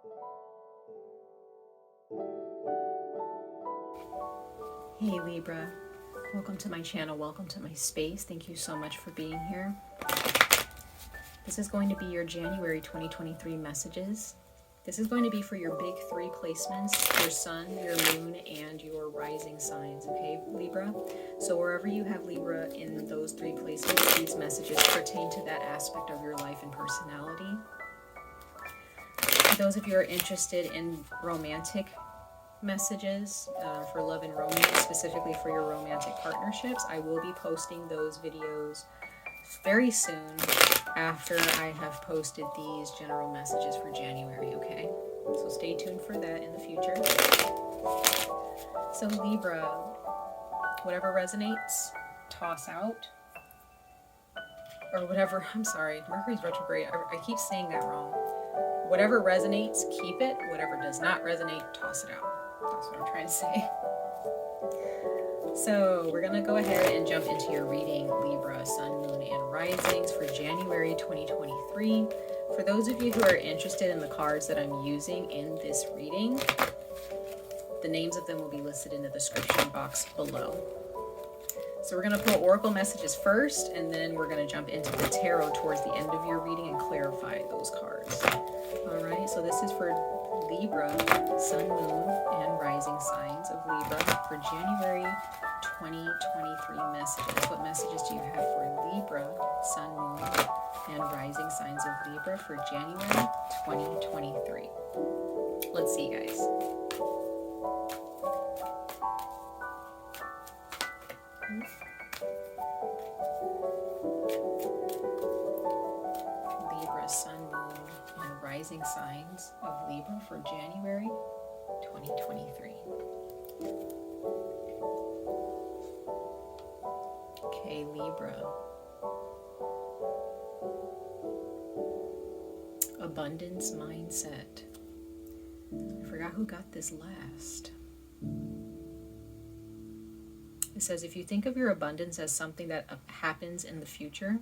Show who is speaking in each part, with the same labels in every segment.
Speaker 1: Hey Libra, welcome to my channel, welcome to my space. Thank you so much for being here. This is going to be your January 2023 messages. This is going to be for your big three placements, your sun, your moon, and your rising signs, okay, Libra? So wherever you have Libra in those three placements, these messages pertain to that aspect of your life and personality. For those of you who are interested in romantic messages for love and romance, specifically for your romantic partnerships, I will be posting those videos very soon after I have posted these general messages for January, okay? So stay tuned for that in the future. So Libra, whatever resonates, toss out. Or whatever, I'm sorry, Mercury's retrograde, I keep saying that wrong. Whatever resonates, keep it. Whatever does not resonate, toss it out. That's what I'm trying to say. So we're going to go ahead and jump into your reading, Libra, Sun, Moon, and Risings for January 2023. For those of you who are interested in the cards that I'm using in this reading, the names of them will be listed in the description box below. So we're going to put oracle messages first, and then we're going to jump into the tarot towards the end of your reading and clarify those cards. All right, so this is for Libra, Sun, Moon, and Rising signs of Libra for January 2023 messages. What messages do you have for Libra, Sun, Moon, and Rising signs of Libra for January 2023? Let's see, guys. Libra, Sun, Moon, and Rising signs of Libra for January 2023. Okay, Libra. Abundance mindset. I forgot who got this last. It says, if you think of your abundance as something that happens in the future,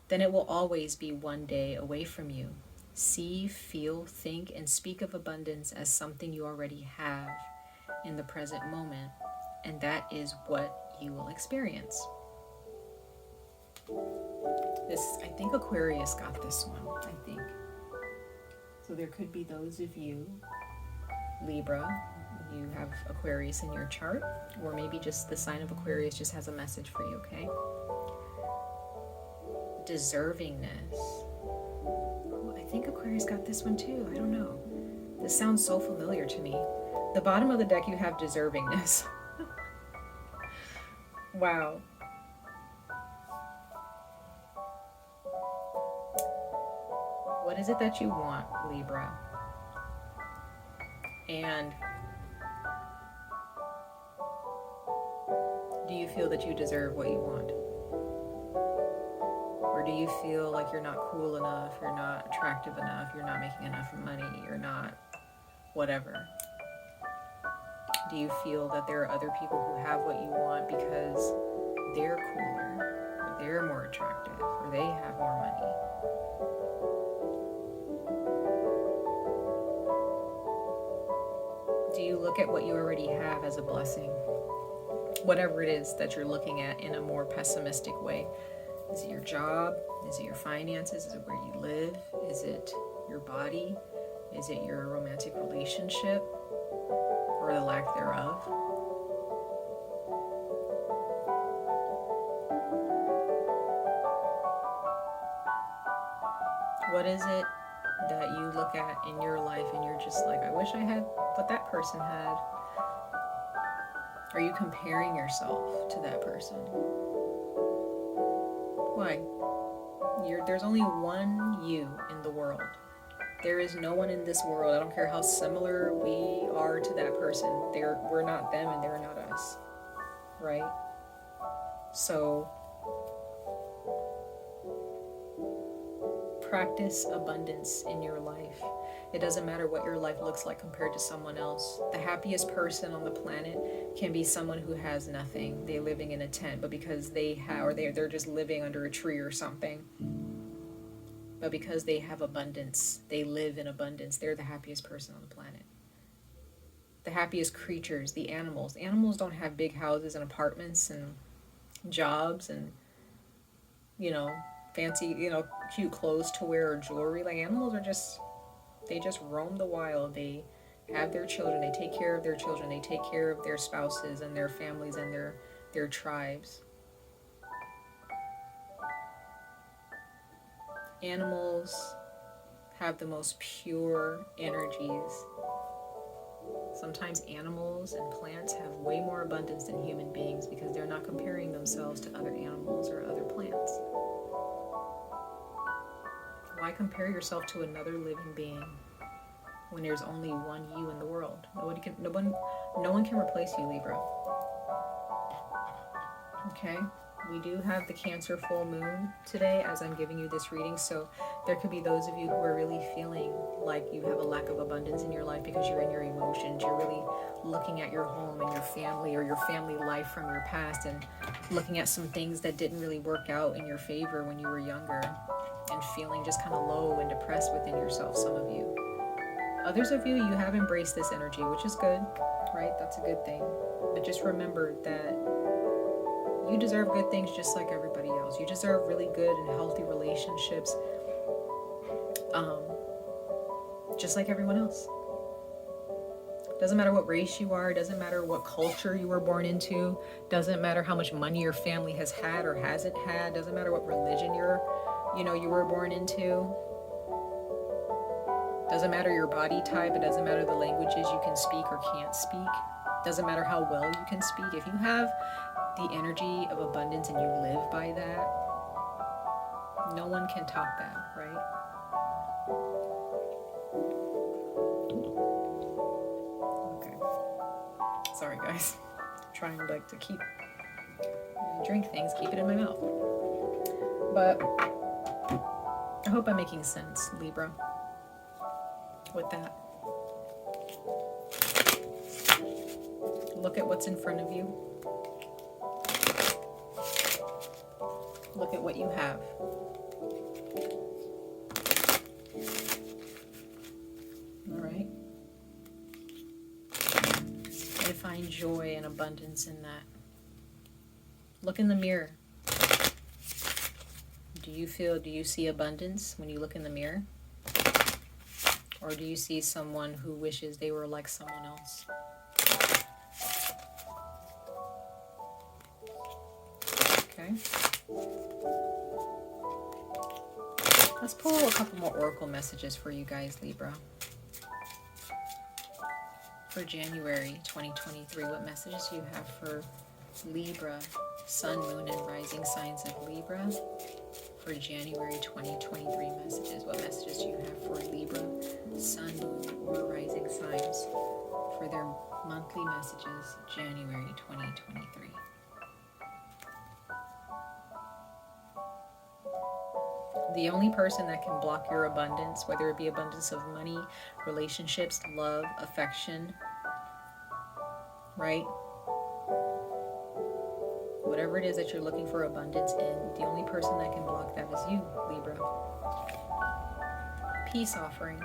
Speaker 1: then it will always be one day away from you. See, feel, think, and speak of abundance as something you already have in the present moment, and that is what you will experience. I think Aquarius got this one, I think. So there could be those of you, Libra, you have Aquarius in your chart, or maybe just the sign of Aquarius just has a message for you, okay? Deservingness. Oh, I think Aquarius got this one too. I don't know. This sounds so familiar to me. The bottom of the deck, you have deservingness. Wow. What is it that you want, Libra? And do you feel that you deserve what you want? Or do you feel like you're not cool enough, you're not attractive enough, you're not making enough money, you're not whatever? Do you feel that there are other people who have what you want because they're cooler, or they're more attractive, or they have more money? Do you look at what you already have as a blessing? Whatever it is that you're looking at in a more pessimistic way. Is it your job? Is it your finances? Is it where you live? Is it your body? Is it your romantic relationship? Or the lack thereof? What is it that you look at in your life and you're just like, I wish I had what that person had? Are you comparing yourself to that person? Why? There's only one you in the world. There is no one in this world. I don't care how similar we are to that person. We're not them and they're not us. Right? So practice abundance in your life. It doesn't matter what your life looks like compared to someone else. The happiest person on the planet can be someone who has nothing. They're living in a tent, but because they have, or they're just living under a tree or something. But because they have abundance, they live in abundance, they're the happiest person on the planet. The happiest creatures, the animals. Animals don't have big houses and apartments and jobs and, fancy, cute clothes to wear or jewelry. Like, animals are they just roam the wild. They have their children. They take care of their children. They take care of their spouses and their families and their tribes. Animals have the most pure energies. Sometimes animals and plants have way more abundance than human beings because they're not comparing themselves to other animals or other plants. Why compare yourself to another living being when there's only one you in the world? No one can replace you, Libra. Okay? We do have the Cancer full moon today as I'm giving you this reading, so there could be those of you who are really feeling like you have a lack of abundance in your life because you're in your emotions. You're really looking at your home and your family or your family life from your past and looking at some things that didn't really work out in your favor when you were younger and feeling just kind of low and depressed within yourself, some of you. Others of you have embraced this energy, which is good, right? That's a good thing. But just remember that you deserve good things just like everybody else. You deserve really good and healthy relationships, just like everyone else. Doesn't matter what race you are, doesn't matter what culture you were born into, doesn't matter how much money your family has had or hasn't had, doesn't matter what religion you were born into. Doesn't matter your body type, it doesn't matter the languages you can speak or can't speak. Doesn't matter how well you can speak. If you have the energy of abundance and you live by that, no one can top that, right? Okay. Sorry guys. I'm trying to keep drink things, keep it in my mouth. But I hope I'm making sense, Libra, with that. Look at what's in front of you. Look at what you have. All right. And find joy and abundance in that. Look in the mirror. Do you see abundance when you look in the mirror? Or do you see someone who wishes they were like someone else? Okay. Let's pull a couple more oracle messages for you guys, Libra. For January 2023, what messages do you have for Libra, Sun, Moon, and Rising signs of Libra? For January 2023 messages, what messages do you have for Libra, Sun, Moon, or Rising signs for their monthly messages, January 2023? The only person that can block your abundance, whether it be abundance of money, relationships, love, affection, right? Whatever it is that you're looking for abundance in, the only person that can block that is you, Libra. Peace offering.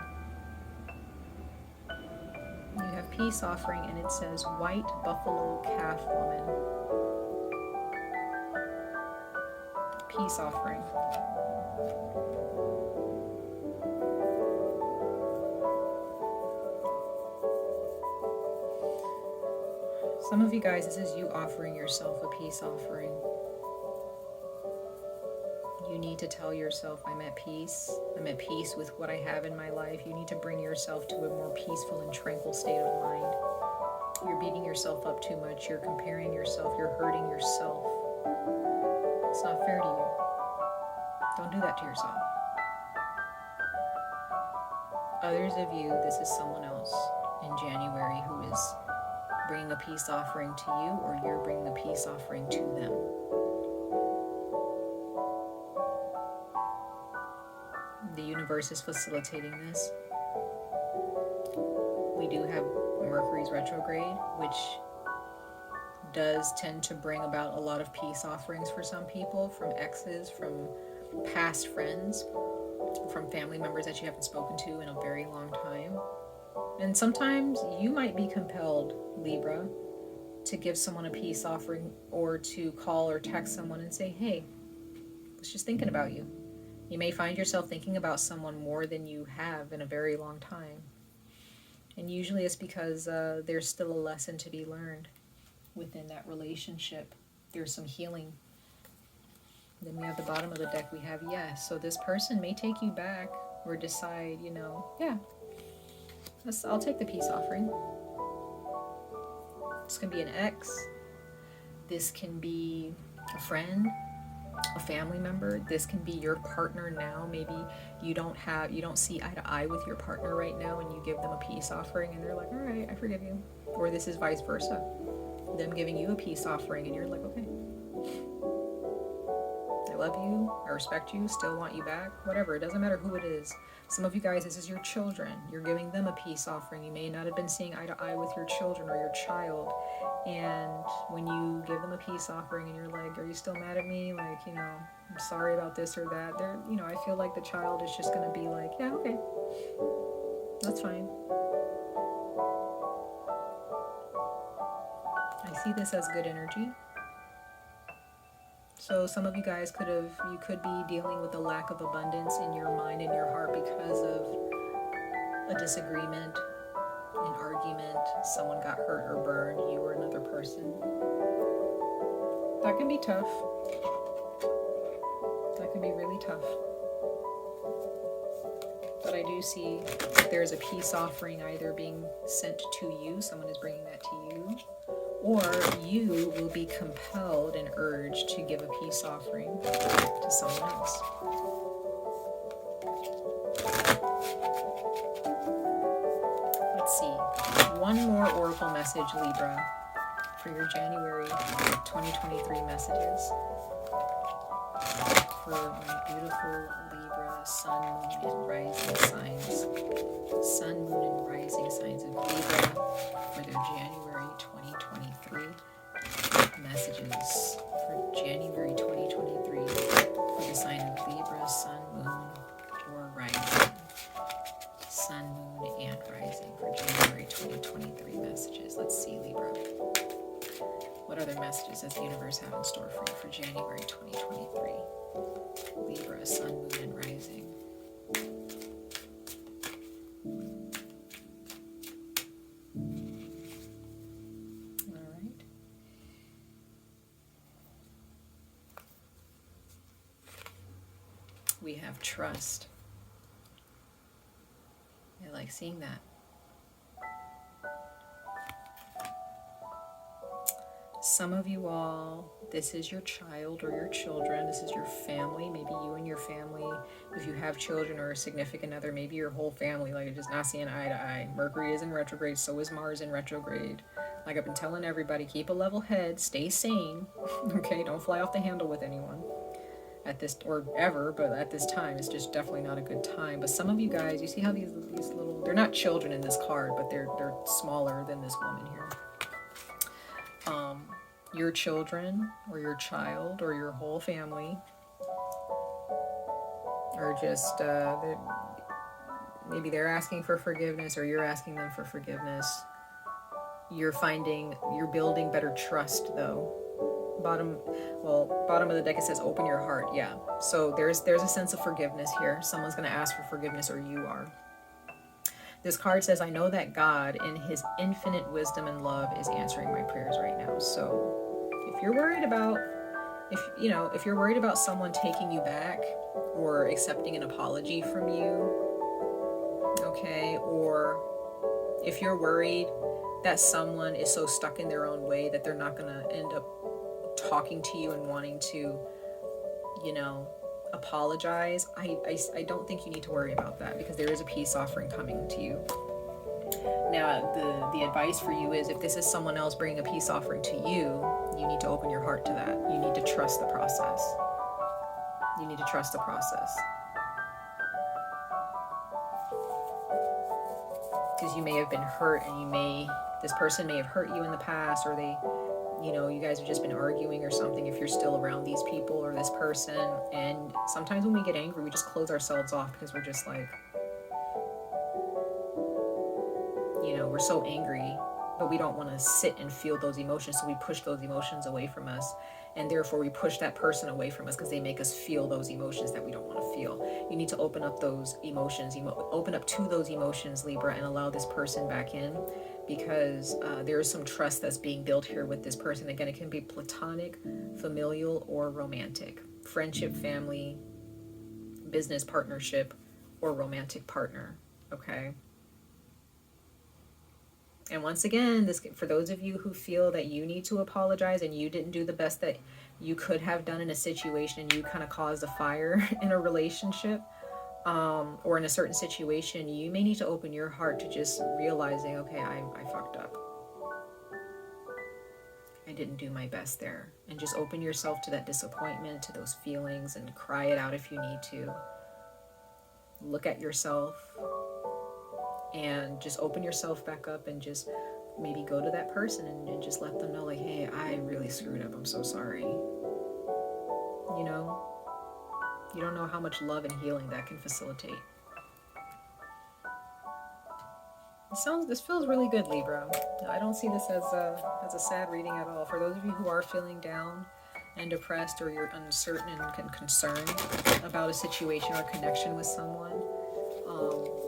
Speaker 1: You have peace offering and it says white buffalo calf woman. Peace offering. Some of you guys, this is you offering yourself a peace offering. You need to tell yourself, I'm at peace. I'm at peace with what I have in my life. You need to bring yourself to a more peaceful and tranquil state of mind. You're beating yourself up too much. You're comparing yourself. You're hurting yourself. It's not fair to you. Don't do that to yourself. Others of you, this is someone else in January who is bringing a peace offering to you, or you're bringing a peace offering to them. The universe is facilitating this. We do have Mercury's retrograde, which does tend to bring about a lot of peace offerings for some people, from exes, from past friends, from family members that you haven't spoken to in a very long time. And sometimes you might be compelled, Libra, to give someone a peace offering, or to call or text someone and say, hey, I was just thinking about you. You may find yourself thinking about someone more than you have in a very long time. And usually it's because there's still a lesson to be learned within that relationship. There's some healing. Then we have the bottom of the deck, we have yes. So this person may take you back or decide, yeah, I'll take the peace offering. This can be an ex. This can be a friend, a family member. This can be your partner now. Maybe you don't see eye to eye with your partner right now, and you give them a peace offering and they're like, all right, I forgive you. Or this is vice versa. Them giving you a peace offering and you're like, okay, I love you, I respect you, still want you back, whatever. It doesn't matter who it is. Some of you guys, this is your children. You're giving them a peace offering. You may not have been seeing eye to eye with your children or your child. And when you give them a peace offering and you're like, are you still mad at me? Like, I'm sorry about this or that. I feel like the child is just going to be like, yeah, okay, that's fine. I see this as good energy. So some of you guys you could be dealing with a lack of abundance in your mind and your heart because of a disagreement, an argument, someone got hurt or burned, you or another person. That can be tough. That can be really tough. But I do see that there's a peace offering either being sent to you, someone is bringing that to you, or you will be compelled and urged to give a peace offering to someone else. Let's see. One more oracle message, Libra, for your January 2023 messages. For my beautiful Libra, sun, moon, and rising signs. Sun, moon, and rising signs of Libra for their January 2023 messages. For January 2023 for the sign of Libra, sun, moon, or rising. Sun, moon, and rising for January 2023 messages. Let's see, Libra. What other messages does the universe have in store for you for January 2023? Libra, sun, moon, and rising. All right. We have trust. I like seeing that. Some of you all, this is your child or your children. This is your family. Maybe you and your family, if you have children or a significant other, maybe your whole family, like, just not seeing eye to eye. Mercury is in retrograde, so is Mars in retrograde. Like I've been telling everybody, keep a level head, stay sane, okay? Don't fly off the handle with anyone at this, or ever, but at this time, it's just definitely not a good time. But some of you guys, you see how these little, they're not children in this card, but they're smaller than this woman here. Your children or your child or your whole family are just, maybe they're asking for forgiveness or you're asking them for forgiveness. You're building better trust though. Bottom of the deck, it says open your heart. Yeah. So there's a sense of forgiveness here. Someone's going to ask for forgiveness or you are. This card says, I know that God in his infinite wisdom and love is answering my prayers right now. So if you're worried about someone taking you back or accepting an apology from you, okay, or if you're worried that someone is so stuck in their own way that they're not going to end up talking to you and wanting to, apologize, I don't think you need to worry about that, because there is a peace offering coming to you. Now, the advice for you is, if this is someone else bringing a peace offering to you, you need to open your heart to that. You need to trust the process. You need to trust the process. Because you may have been hurt, and this person may have hurt you in the past, or they, you know, you guys have just been arguing or something, if you're still around these people or this person. And sometimes when we get angry, we just close ourselves off because we're just like, you know, we're so angry, but we don't want to sit and feel those emotions. So we push those emotions away from us. And therefore we push that person away from us because they make us feel those emotions that we don't want to feel. You need to open up those emotions, open up to those emotions, Libra, and allow this person back in, because there is some trust that's being built here with this person. Again, it can be platonic, familial, or romantic. Friendship, family, business partnership, or romantic partner. Okay. And once again, this, for those of you who feel that you need to apologize and you didn't do the best that you could have done in a situation, and you kind of caused a fire in a relationship, or in a certain situation, you may need to open your heart to just realizing, okay, I fucked up. I didn't do my best there. And just open yourself to that disappointment, to those feelings, and cry it out if you need to. Look at yourself and just open yourself back up, and just maybe go to that person and just let them know, like, hey, I really screwed up. I'm so sorry. You know, you don't know how much love and healing that can facilitate. This feels really good, Libra. I don't see this as a sad reading at all. For those of you who are feeling down and depressed, or you're uncertain and concerned about a situation or connection with someone,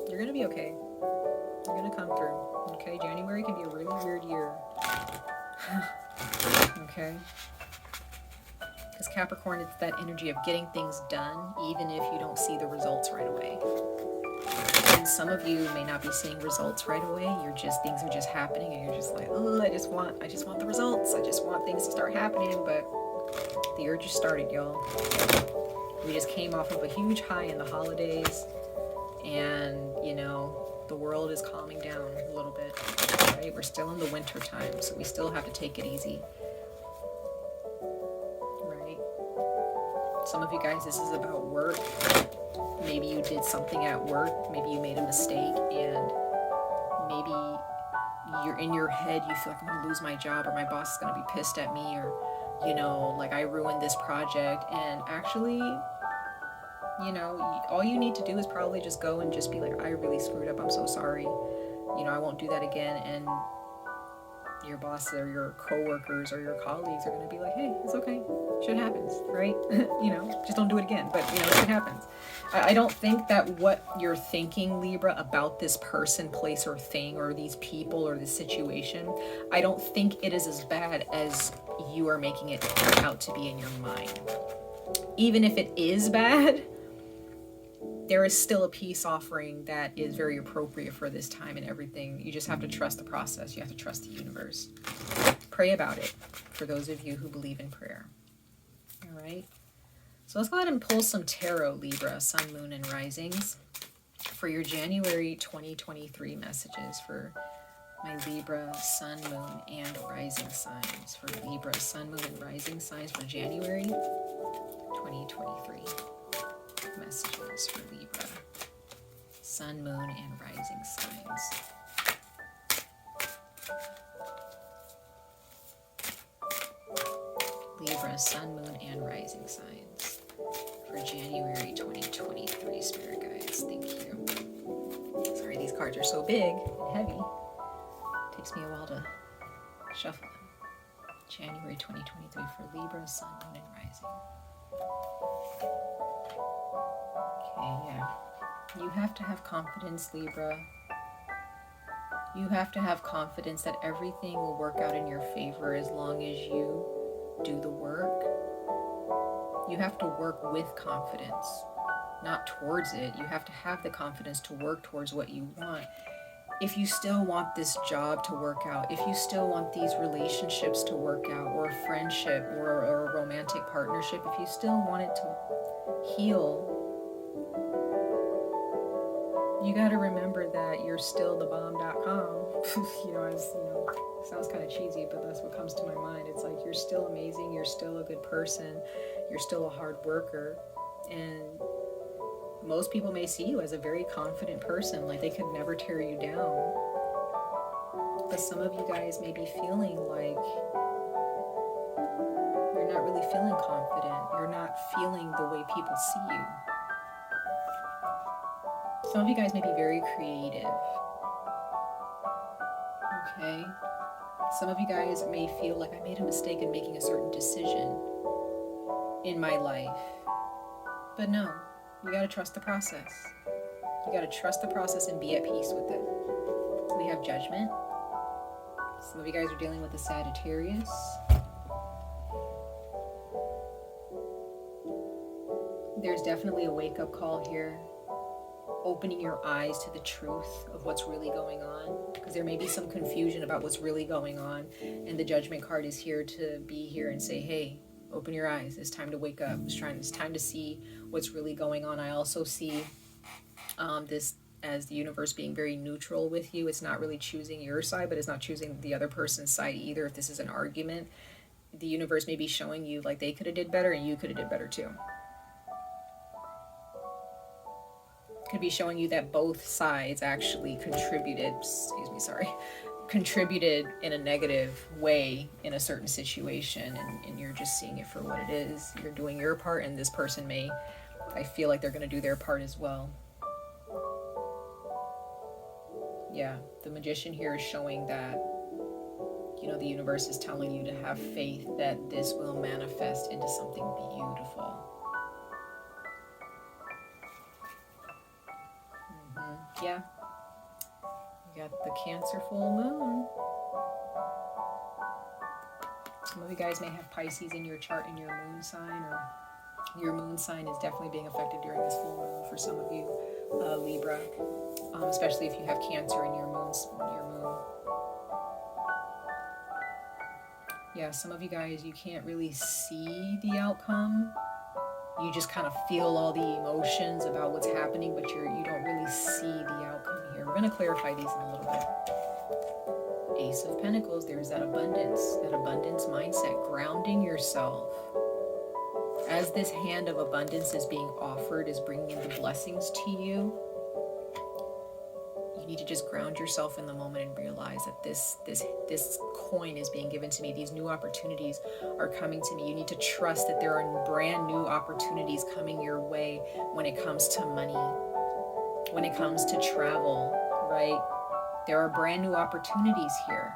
Speaker 1: you're gonna be okay. You're gonna come through. Okay, January can be a really weird year. Okay, because Capricorn, it's that energy of getting things done even if you don't see the results right away. And some of you may not be seeing results right away. Things are just happening, and you're just like, oh, I just want the results. I just want things to start happening. But the urge just started, y'all. We just came off of a huge high in the holidays, and you know, the world is calming down a little bit, right? We're still in the winter time, so we still have to take it easy, right? Some of you guys, this is about work. Maybe you did something at work. Maybe you made a mistake, and maybe you're in your head, you feel like, I'm gonna lose my job, or my boss is gonna be pissed at me, or, you know, like, I ruined this project. And actually, you know, all you need to do is probably just go and just be like, I really screwed up. I'm so sorry. You know, I won't do that again. And your boss or your coworkers or your colleagues are going to be like, hey, it's okay. Shit happens, right? You know, just don't do it again. But, you know, shit happens. I don't think that what you're thinking, Libra, about this person, place, or thing, or these people, or this situation, I don't think it is as bad as you are making it out to be in your mind. Even if it is bad, there is still a peace offering that is very appropriate for this time and everything. You just have to trust the process. You have to trust the universe. Pray about it, for those of you who believe in prayer. All right. So let's go ahead and pull some tarot, Libra, Sun, Moon, and Risings, for your January 2023 messages for my Libra, Sun, Moon, and Rising signs. For Libra, Sun, Moon, and Rising signs for January 2023. Messages for Libra, Sun, Moon, and Rising signs. Libra, Sun, Moon, and Rising signs for January 2023. Spirit guides, thank you. Sorry, these cards are so big and heavy. It takes me a while to shuffle them. January 2023 for Libra, Sun, Moon, and Rising. Okay, yeah. You have to have confidence, Libra. You have to have confidence that everything will work out in your favor as long as you do the work. You have to work with confidence, not towards it. You have to have the confidence to work towards what you want. If you still want this job to work out, if you still want these relationships to work out, or a friendship, or a romantic partnership, if you still want it to heal, you got to remember that you're still thebomb.com. Sounds kind of cheesy, but that's what comes to my mind. It's like, you're still amazing, you're still a good person, you're still a hard worker, and most people may see you as a very confident person, like they could never tear you down. But some of you guys may be feeling like you're not really feeling confident. You're not feeling the way people see you. Some of you guys may be very creative. Okay? Some of you guys may feel like I made a mistake in making a certain decision in my life. But no, you gotta trust the process. You gotta trust the process and be at peace with it. We have judgment. Some of you guys are dealing with a Sagittarius. There's definitely a wake-up call here. Opening your eyes to the truth of what's really going on, because there may be some confusion about what's really going on, and the Judgment card is here to be here and say, hey, open your eyes. It's time to wake up. It's time to see what's really going on. I also see this as the universe being very neutral with you. It's not really choosing your side, but it's not choosing the other person's side either. If this is an argument, the universe may be showing you like they could have did better and you could have did better too. Could be showing you that both sides actually contributed in a negative way in a certain situation, and you're just seeing it for what it is. You're doing your part, and this person I feel like they're going to do their part as well. Yeah, the Magician here is showing that, the universe is telling you to have faith that this will manifest into something beautiful. Yeah, you got the Cancer full moon. Some of you guys may have Pisces in your chart in your moon sign, or your moon sign is definitely being affected during this full moon for some of you, Libra, especially if you have Cancer in your moon. Yeah, some of you guys, you can't really see the outcome. You just kind of feel all the emotions about what's happening, but you don't really see the outcome here. We're going to clarify these in a little bit. Ace of Pentacles, there's that abundance mindset, grounding yourself. As this hand of abundance is being offered, is bringing in the blessings to you, you need to just ground yourself in the moment and realize that this coin is being given to me. These new opportunities are coming to me. You need to trust that there are brand new opportunities coming your way when it comes to money, when it comes to travel, right? There are brand new opportunities here.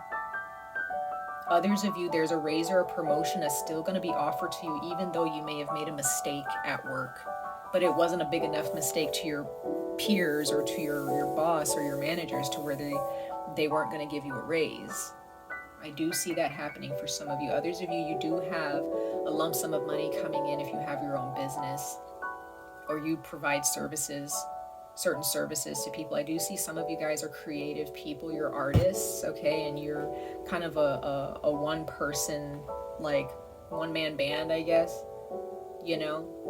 Speaker 1: Others of you, there's a raise or a promotion that's still going to be offered to you, even though you may have made a mistake at work, but it wasn't a big enough mistake to your peers or to your boss or your managers to where they weren't going to give you a raise. I do see that happening for some of you. Others of you, you do have a lump sum of money coming in if you have your own business or you provide certain services to people. I do see some of you guys are creative people. You're artists, okay? And you're kind of a one-person, like one-man band, I guess,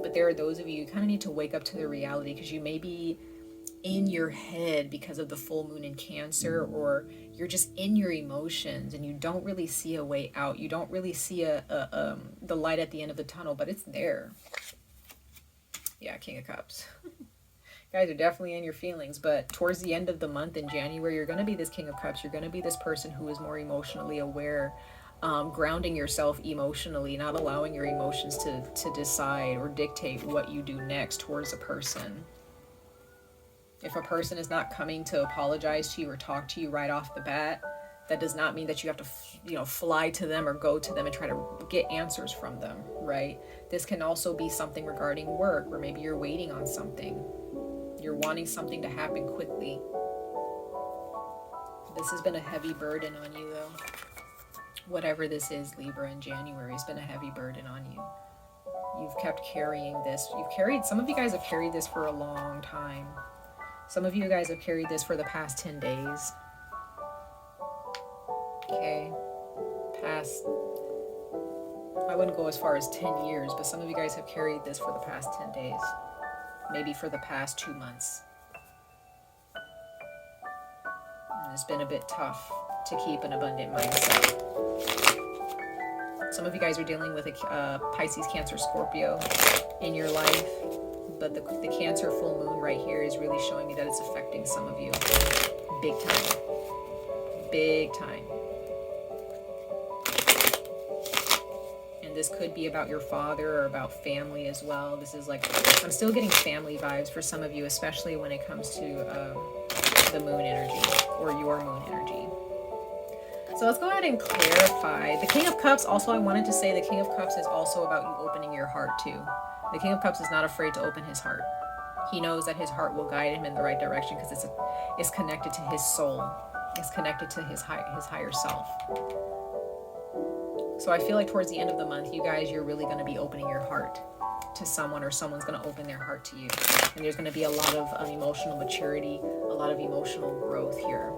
Speaker 1: But there are those of you kind of need to wake up to the reality, because you may be in your head because of the full moon in Cancer, or you're just in your emotions and you don't really see a way out. You don't really see the light at the end of the tunnel, but it's there. Yeah, King of Cups. Guys are definitely in your feelings, but towards the end of the month in January, you're going to be this King of Cups. You're going to be this person who is more emotionally aware, grounding yourself emotionally, not allowing your emotions to decide or dictate what you do next towards a person. If a person is not coming to apologize to you or talk to you right off the bat, that does not mean that you have to, fly to them or go to them and try to get answers from them, right? This can also be something regarding work, where maybe you're waiting on something. You're wanting something to happen quickly. This has been a heavy burden on you, though. Whatever this is, Libra, in January, has been a heavy burden on you. You've kept carrying this. Some of you guys have carried this for a long time. Some of you guys have carried this for the past 10 days. Okay. I wouldn't go as far as 10 years, but some of you guys have carried this for the past 10 days. Maybe for the past 2 months. And it's been a bit tough to keep an abundant mindset. Some of you guys are dealing with a Pisces, Cancer, Scorpio in your life. But the Cancer full moon right here is really showing me that it's affecting some of you. Big time. Big time. And And this could be about your father or about family as well. This is like, I'm still getting family vibes for some of you, especially when it comes to the moon energy or your moon energy. So let's go ahead and clarify. The King of Cups, also I wanted to say the King of Cups is also about you opening your heart too. The King of Cups is not afraid to open his heart. He knows that his heart will guide him in the right direction because it's connected to his soul. It's connected to his higher self. So I feel like towards the end of the month, you guys, you're really going to be opening your heart to someone, or someone's going to open their heart to you. And there's going to be a lot of emotional maturity, a lot of emotional growth here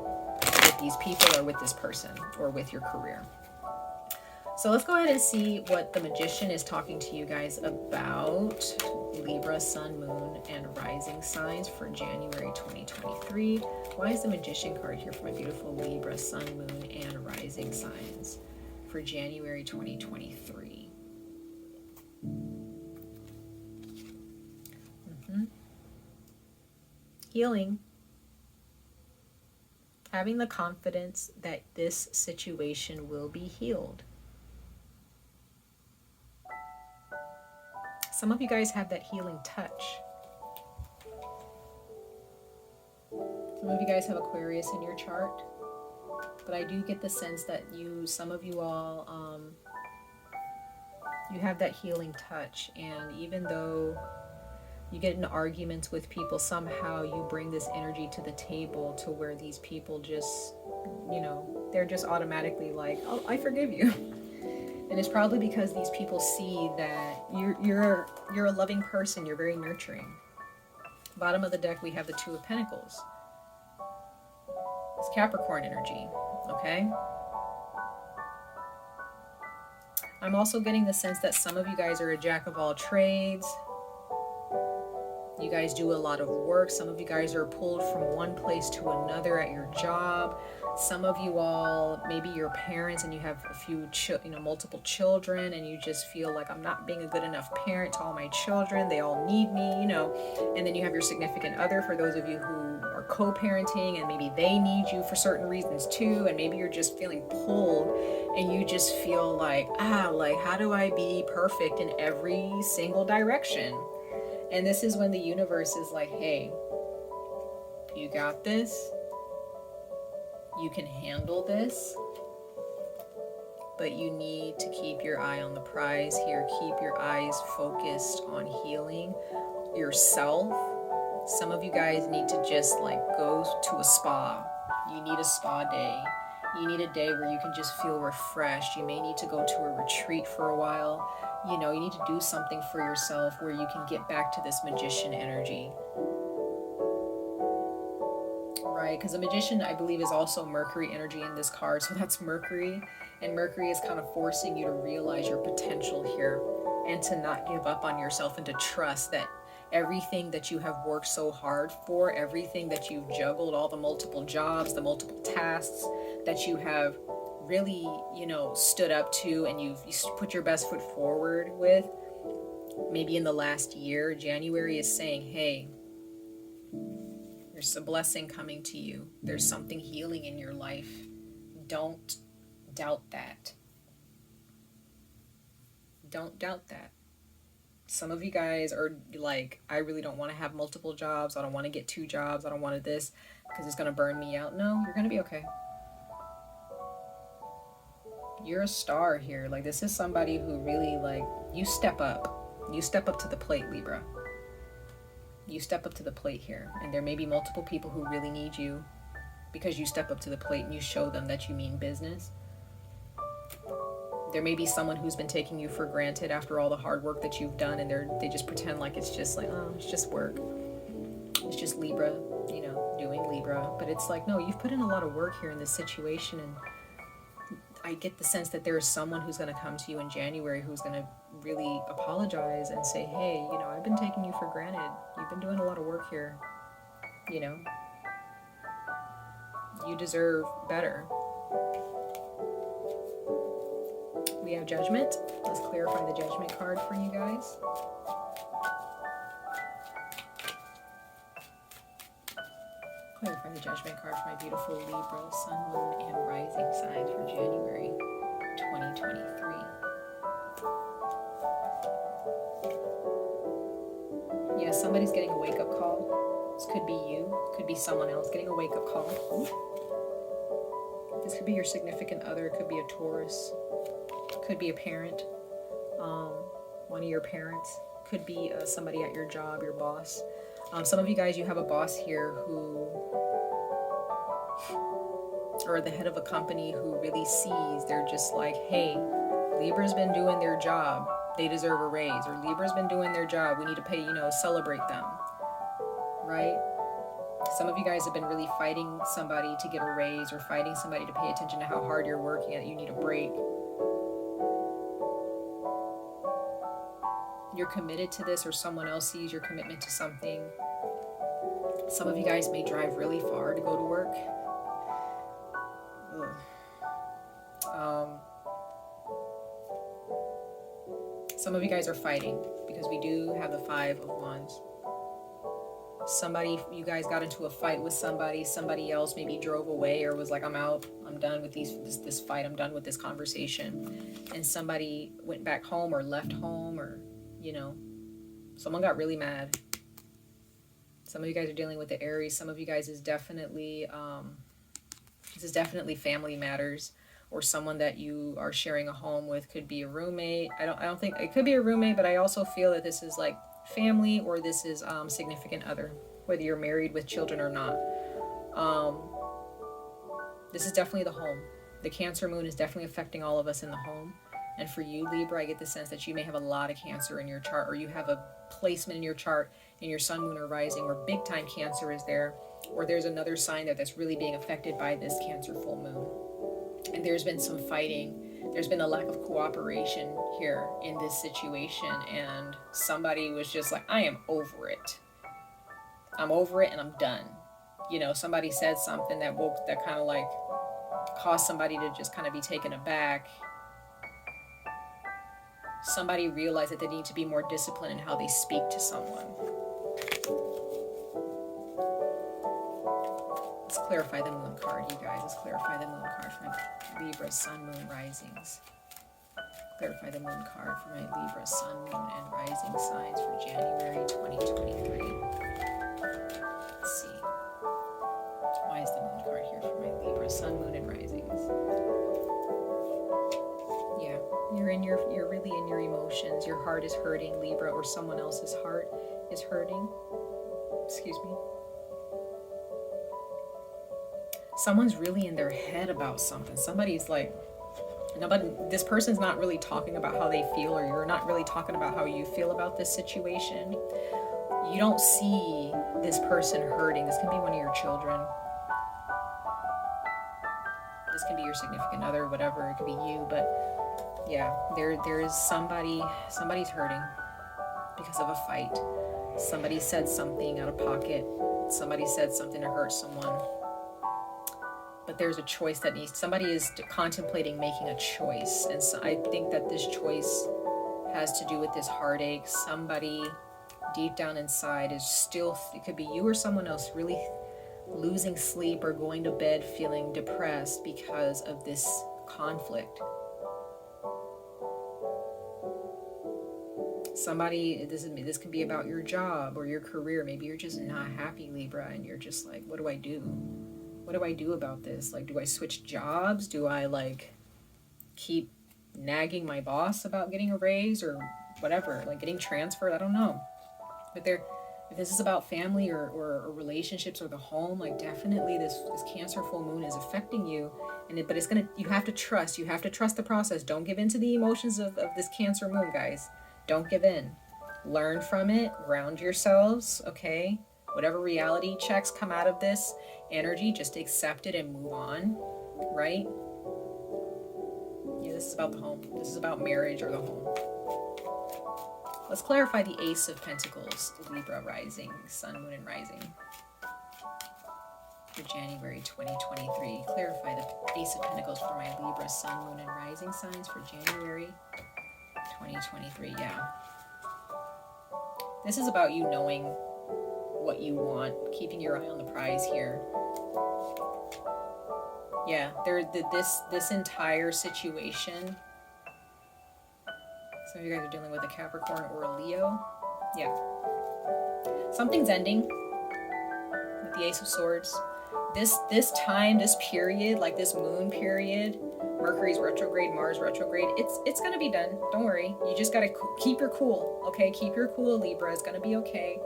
Speaker 1: with these people or with this person or with your career. So let's go ahead and see what the Magician is talking to you guys about. Libra, Sun, Moon, and Rising signs for January 2023. Why is the Magician card here for my beautiful Libra, Sun, Moon, and Rising signs for January 2023? Healing. Having the confidence that this situation will be healed. Some of you guys have that healing touch. Some of you guys have Aquarius in your chart. But I do get the sense that some of you all, you have that healing touch. And even though you get in arguments with people, somehow you bring this energy to the table to where these people just, they're just automatically like, oh, I forgive you. And it's probably because these people see that you're a loving person. You're very nurturing. Bottom of the deck, we have the Two of Pentacles. It's Capricorn energy, okay? I'm also getting the sense that some of you guys are a jack of all trades. You guys do a lot of work. Some of you guys are pulled from one place to another at your job. Some of you all, maybe you're parents and you have a few, multiple children, and you just feel like, I'm not being a good enough parent to all my children. They all need me, And then you have your significant other, for those of you who are co-parenting, and maybe they need you for certain reasons too. And maybe you're just feeling pulled and you just feel like, how do I be perfect in every single direction? And this is when the universe is like, hey, you got this. You can handle this. But you need to keep your eye on the prize here. Keep your eyes focused on healing yourself. Some of you guys need to just go to a spa. You need a spa day. You need a day where you can just feel refreshed. You may need to go to a retreat for a while. You need to do something for yourself where you can get back to this Magician energy. Right? Because the Magician, I believe, is also Mercury energy in this card. So that's Mercury. And Mercury is kind of forcing you to realize your potential here and to not give up on yourself and to trust that everything that you have worked so hard for, everything that you've juggled, all the multiple jobs, the multiple tasks that you have really, stood up to, and you put your best foot forward with, maybe in the last year, January is saying, hey, there's a blessing coming to you. There's something healing in your life. Don't doubt that. Don't doubt that. Some of you guys are like, I really don't want to have multiple jobs. I don't want to get 2 jobs. I don't want this because it's going to burn me out. No, you're going to be okay. You're a star here. This is somebody who really, you step up. You step up to the plate, Libra. You step up to the plate here. And there may be multiple people who really need you because you step up to the plate and you show them that you mean business. There may be someone who's been taking you for granted after all the hard work that you've done, and they just pretend like it's just it's just work. It's just Libra, doing Libra. But it's no, you've put in a lot of work here in this situation, and I get the sense that there is someone who's going to come to you in January who's going to really apologize and say, hey, I've been taking you for granted. You've been doing a lot of work here. You deserve better. We have Judgment. Let's clarify the Judgment card for you guys. Clarify the Judgment card for my beautiful Libra, Sun, Moon, and Rising signs for January 2023. somebody's getting a wake-up call. This could be you. Could be someone else getting a wake-up call. This could be your significant other. It could be a Taurus. Could be a parent. One of your parents. Could be somebody at your job, your boss. Some of you guys, you have a boss here who, or the head of a company who really sees, they're just like, hey, Libra's been doing their job. They deserve a raise. Or Libra's been doing their job. We need to pay, celebrate them. Right? Some of you guys have been really fighting somebody to get a raise or fighting somebody to pay attention to how hard you're working and you need a break. You're committed to this, or someone else sees your commitment to something. Some of you guys may drive really far to go to work. Some of you guys are fighting because we do have the 5 of Wands. You guys got into a fight with somebody else maybe drove away or was like, I'm out, I'm done with this fight, I'm done with this conversation. And somebody went back home or left home, or someone got really mad. Some of you guys are dealing with the Aries. Some of you guys is definitely this is definitely family matters, or someone that you are sharing a home with. Could be a roommate. I don't think it could be a roommate, but I also feel that this is like family, or this is significant other, whether you're married with children or not. This is definitely the home. The Cancer moon is definitely affecting all of us in the home. And for you, Libra, I get the sense that you may have a lot of Cancer in your chart, or you have a placement in your chart in your sun, moon, or rising where big time Cancer is there, or there's another sign that's really being affected by this Cancer full moon. And there's been some fighting. There's been a lack of cooperation here in this situation, and somebody was just like, I am over it. I'm over it and I'm done. Somebody said something that kind of like caused somebody to just kind of be taken aback. Somebody realized that they need to be more disciplined in how they speak to someone. Let's clarify the moon card, you guys. Let's clarify the moon card for my Libra, sun, moon, risings. Clarify the moon card for my Libra, sun, moon, and rising signs for January 2023. Let's see. Why is the moon card here for my Libra, sun, moon, and risings? Yeah, you're really in your emotions. Your heart is hurting, Libra, or someone else's heart is hurting. Excuse me. Someone's really in their head about something. Somebody's like, this person's not really talking about how they feel, or you're not really talking about how you feel about this situation. You don't see this person hurting. This can be one of your children. This can be your significant other, whatever. It could be you, but yeah, there is somebody's hurting because of a fight. Somebody said something out of pocket. Somebody said something to hurt someone. But there's a choice that somebody is contemplating making a choice. And so I think that this choice has to do with this heartache. Somebody deep down inside is still, it could be you or someone else, really losing sleep or going to bed feeling depressed because of this conflict. This can be about your job or your career. Maybe you're just not happy, Libra, and you're just like, what do I do? What do I do about this? Like, do I switch jobs? Do I keep nagging my boss about getting a raise or whatever, getting transferred? I don't know. But if this is about family or relationships or the home, definitely this Cancer full moon is affecting you. But you have to trust. You have to trust the process. Don't give in to the emotions of this Cancer moon, guys. Don't give in. Learn from it. Ground yourselves, okay? Whatever reality checks come out of this energy, just accept it and move on, right? Yeah, this is about the home. This is about marriage or the home. Let's clarify the Ace of Pentacles, Libra rising, sun, moon, and rising for January 2023. Clarify the Ace of Pentacles for my Libra, sun, moon, and rising signs for January 2023. Yeah. This is about you knowing what you want, keeping your eye on the prize here. Yeah, this entire situation. Some of you guys are dealing with a Capricorn or a Leo. Yeah. Something's ending with the Ace of Swords. This time, this period, like this moon period, Mercury's retrograde, Mars retrograde, it's gonna be done. Don't worry. You just gotta keep your cool, okay? Keep your cool, Libra. It's gonna be okay.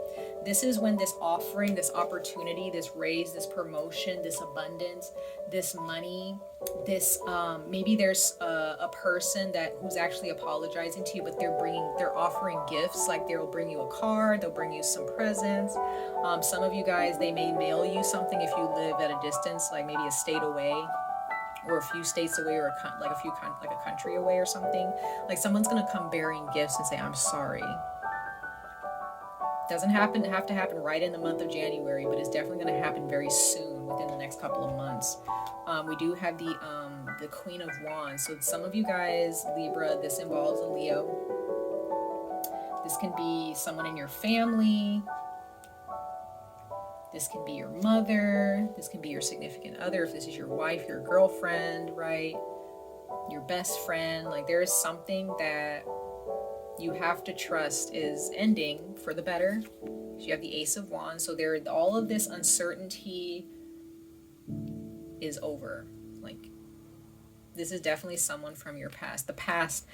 Speaker 1: This is when this offering, this opportunity, this raise, this promotion, this abundance, this money, this maybe there's a person who's actually apologizing to you, but they're offering gifts. Like they'll bring you a card, they'll bring you some presents. Some of you guys, they may mail you something if you live at a distance, like maybe a state away, or a few states away, or like a country away or something. Like someone's gonna come bearing gifts and say, I'm sorry. Doesn't have to happen right in the month of January, but it's definitely going to happen very soon, within the next couple of months. We do have the Queen of Wands. So some of you guys, Libra, this involves a Leo. This can be someone in your family. This can be your mother. This can be your significant other. If this is your wife, your girlfriend, right? Your best friend. Like there is something that you have to trust is ending for the better. You have the Ace of Wands, so all of this uncertainty is over. Like this is definitely someone from your past. The past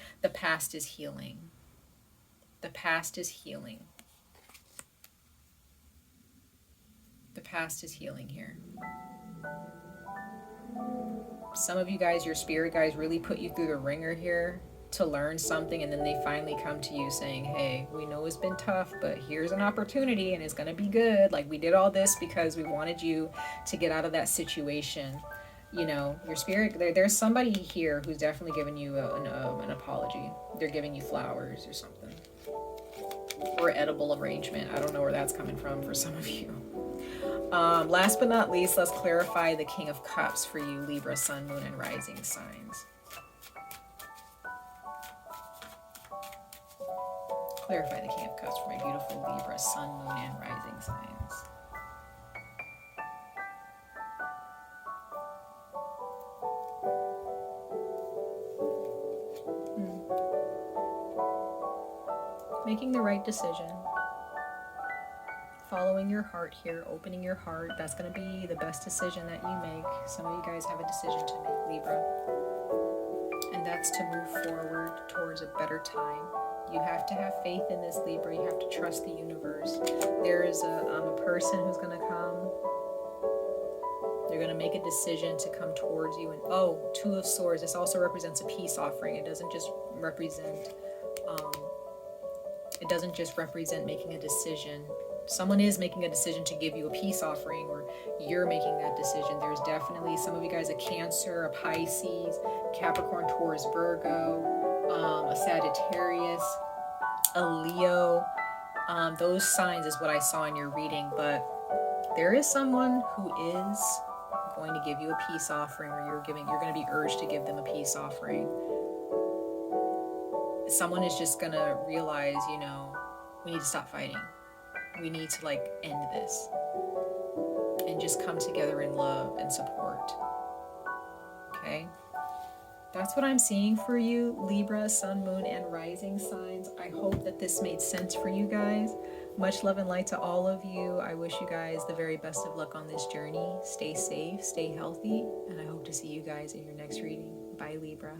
Speaker 1: is healing. The past is healing. The past is healing here. Some of you guys, your spirit guys really put you through the ringer here to learn something, and then they finally come to you saying, hey, we know it's been tough, but here's an opportunity and it's gonna be good. Like we did all this because we wanted you to get out of that situation. You know, your spirit, there's somebody here who's definitely giving you an apology. They're giving you flowers or something, or edible arrangement. I don't know where that's coming from for some of you. Last but not least, let's clarify the King of Cups for you, Libra, Sun, Moon, and Rising signs. Clarify the King of Cups for my beautiful Libra, Sun, Moon, and Rising signs. Making the right decision. Following your heart here, opening your heart. That's going to be the best decision that you make. Some of you guys have a decision to make, Libra. And that's to move forward towards a better time. You have to have faith in this, Libra. You have to trust the universe. There is a person who's going to come. They're going to make a decision to come towards you. And oh, Two of Swords. This also represents a peace offering. It doesn't just represent making a decision. Someone is making a decision to give you a peace offering, or you're making that decision. There's definitely some of you guys, a Cancer, a Pisces, Capricorn, Taurus, Virgo, a Sagittarius, a Leo. Those signs is what I saw in your reading, but there is someone who is going to give you a peace offering, or you're going to be urged to give them a peace offering. Someone is just going to realize, you know, we need to stop fighting. We need to end this and just come together in love and support. Okay? That's what I'm seeing for you, Libra, Sun, Moon, and Rising signs. I hope that this made sense for you guys. Much love and light to all of you. I wish you guys the very best of luck on this journey. Stay safe, stay healthy, and I hope to see you guys in your next reading. Bye, Libra.